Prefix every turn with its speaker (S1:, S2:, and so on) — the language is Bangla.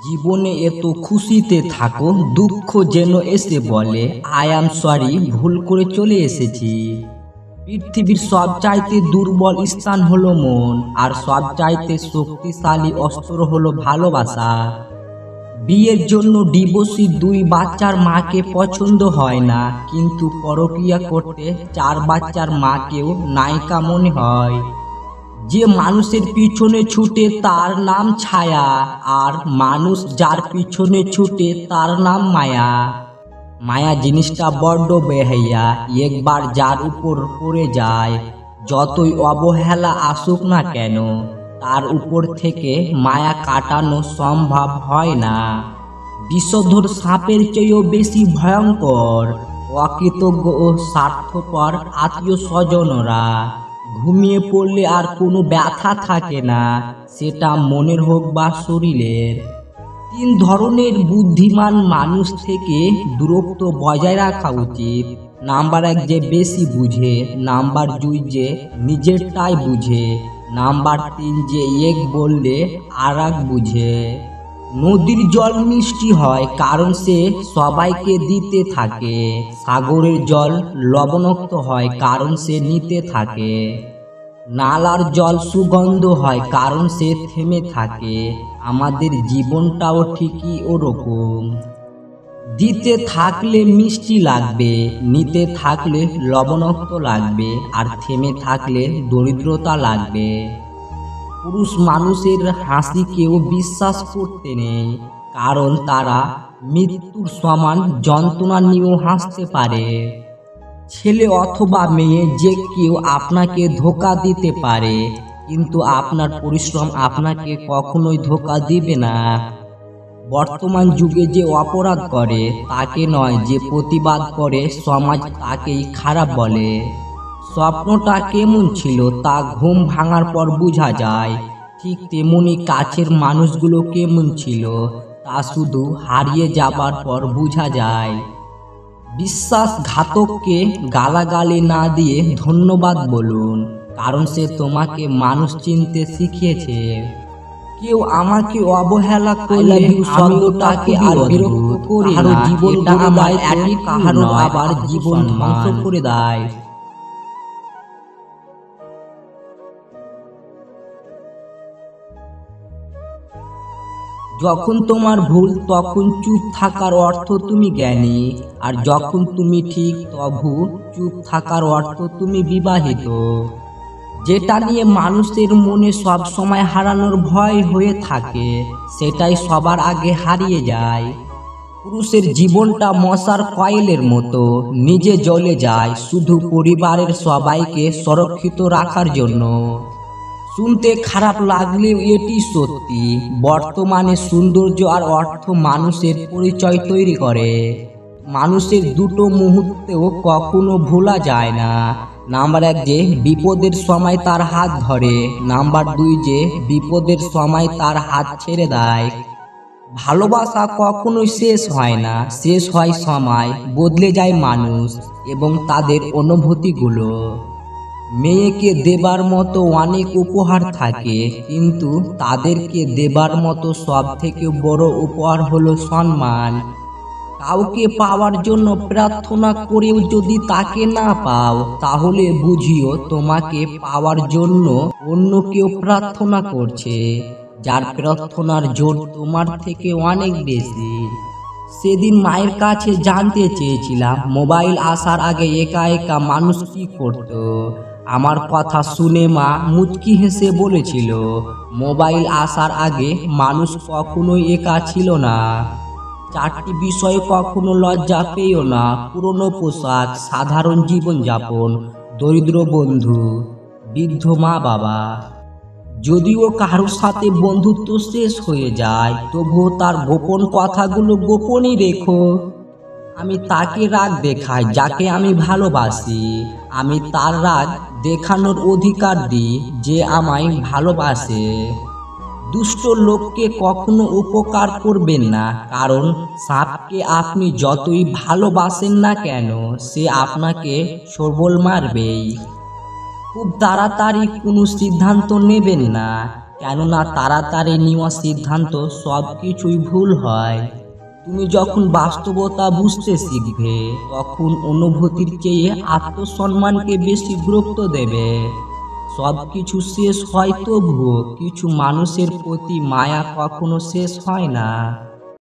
S1: জীবনে এত খুশিতে থাকো, দুঃখ যেন এসে বলে আই অ্যাম সরি, ভুল করে চলে এসেছি। পৃথিবীর সবচাইতে দুর্বল স্থান হলো মন, আর সবচাইতে শক্তিশালী অস্ত্র হলো ভালোবাসা। বিয়ের জন্য ডিভোর্সি দুই বাচ্চার মাকে পছন্দ হয় না, কিন্তু পরকীয়া করতে 4 বাচ্চার মাকেও নায়িকা মনে হয়। যে মানুষের পিছনে ছুটে তার নাম ছায়া, আর মানুষ যার পিছনে ছুটে তার নাম মায়া। মায়া জিনিসটা বড্ড বেহাইয়া, একবার যার উপর পড়ে যায়, যতই অবহেলা আসুক না কেন তার উপর থেকে মায়া কাটানো সম্ভব হয় না। বিষধর সাপের চেয়েও বেশি ভয়ঙ্কর অকৃতজ্ঞ ও স্বার্থপর আত্মীয় স্বজনরা। ঘুমিয়ে পড়লে আর কোনো ব্যথা থাকে না, সেটা মনের হোক বা শরীরের। 3 ধরনের বুদ্ধিমান মানুষ থেকে দূরত্ব বজায় রাখা উচিত। নাম্বার 1 যে বেশি বুঝে, নাম্বার 2 যে নিজেরটাই বুঝে, নাম্বার 3 যে এক বললে আর এক বুঝে। নদীর জল মিষ্টি হয় কারণ সে সবাইকে দিতে থাকে, সাগরের জল লবণাক্ত হয় কারণ সে নিতে থাকে, নালার জল সুগন্ধ হয় কারণ সে থেমে থাকে। আমাদের জীবনটাও ঠিকই ওরকম। দিতে থাকলে মিষ্টি লাগবে, নিতে থাকলে লবণাক্ত লাগবে, আর থেমে থাকলে দরিদ্রতা লাগবে। পুরুষ মানুষের হাসি কেউ বিশ্বাস করতে নেই, কারণ তারা মৃত্যুর সমান যন্ত্রণা নিয়েও হাসতে পারে। ছেলে অথবা মেয়ে যে কেউ আপনাকে ধোঁকা দিতে পারে, কিন্তু আপনার পরিশ্রম আপনাকে কখনোই ধোঁকা দিবে না। বর্তমান যুগে যে অপরাধ করে তাকে নয়, যে প্রতিবাদ করে সমাজ তাকেই খারাপ বলে। স্বপ্নটা কেমন ছিল তা ঘুম ভাঙার পর বোঝা যায়, ঠিক তেমনি কাছের মানুষগুলো কেমন ছিল তা শুধু হারিয়ে যাবার পর বোঝা যায়। বিশ্বাসঘাতককে গালাগালি না দিয়ে ধন্যবাদ বলুন, কারণ সে তোমাকে মানুষ চিনতে শিখিয়েছে। কেউ আমাকে অবহেলা করলে শব্দটাকে আর বিরক্ত করি না, জীবনটা আমার কাহারো আবার জীবন ধ্বংস করে দেয়। যখন তোমার ভুল তখন চুপ থাকার অর্থ তুমি জ্ঞানী, আর যখন তুমি ঠিক তবু চুপ থাকার অর্থ তুমি বিবাহিত। যেটা নিয়ে মানুষের মনে সব সময় হারানোর ভয় হয়ে থাকে, সেটাই সবার আগে হারিয়ে যায়। পুরুষের জীবনটা মশার কয়েলের মতো, নিজে জ্বলে যায় শুধু পরিবারের সবাইকে সুরক্ষিত রাখার জন্য। শুনতে খারাপ লাগলেও এটি সত্যি, বর্তমানে সৌন্দর্য আর অর্থ মানুষের পরিচয় তৈরি করে। মানুষের দুটো মুহূর্তেও কখনো ভোলা যায় না। নাম্বার 1 যে বিপদের সময় তার হাত ধরে, নাম্বার 2 যে বিপদের সময় তার হাত ছেড়ে দেয়। ভালোবাসা কখনোই শেষ হয় না, শেষ হয় সময়, বদলে যায় মানুষ এবং তাদের অনুভূতিগুলো। মেয়েকে দেবার মতো অনেক উপহার থাকে, কিন্তু তাদেরকে দেবার মতো সব থেকে বড় উপহার হলো সম্মান। কাউকে পাওয়ার জন্য প্রার্থনা করেও যদি তাকে না পাও, তাহলে বুঝিও তোমাকে পাওয়ার জন্য অন্য কেউ প্রার্থনা করছে, যার প্রার্থনার জোর তোমার থেকে অনেক বেশি। সেদিন মায়ের কাছে জানতে চেয়েছিলাম, মোবাইল আসার আগে একা একা মানুষ কি করত। আমার কথা শুনে মা মুচকি হেসে বলেছিল, মোবাইল আসার আগে মানুষ কখনোই একা ছিল না। 4টি বিষয় কখনো লজ্জা পেও না: পুরনো পোশাক, সাধারণ জীবনযাপন, দরিদ্র বন্ধু, বৃদ্ধ মা বাবা। যদিও কারোর সাথে বন্ধুত্ব শেষ হয়ে যায়, তবুও তার গোপন কথাগুলো গোপনই রেখো। আমি তাকে রাগ দেখাই যাকে আমি ভালোবাসি, আমি তার রাগ দেখানোর অধিকার দিই যে আমায় ভালোবাসে। দুষ্ট লোককে কখনো উপকার করবেন না, কারণ সাপকে আপনি যতই ভালোবাসেন না কেন সে আপনাকে সবল মারবেই। খুব তাড়াতাড়ি কোনো সিদ্ধান্ত নেবেন না, কেননা তাড়াতাড়ি নেওয়া সিদ্ধান্ত সব কিছুই ভুল হয়। তুমি যখন বাস্তবতা বুঝতে শিখবে, তখন অনুভূতির চেয়ে আত্মসম্মানকে বেশি গুরুত্ব দেবে। সবকিছু শেষ হয় তবুও কিছু মানুষের প্রতি মায়া কখনো শেষ হয় না।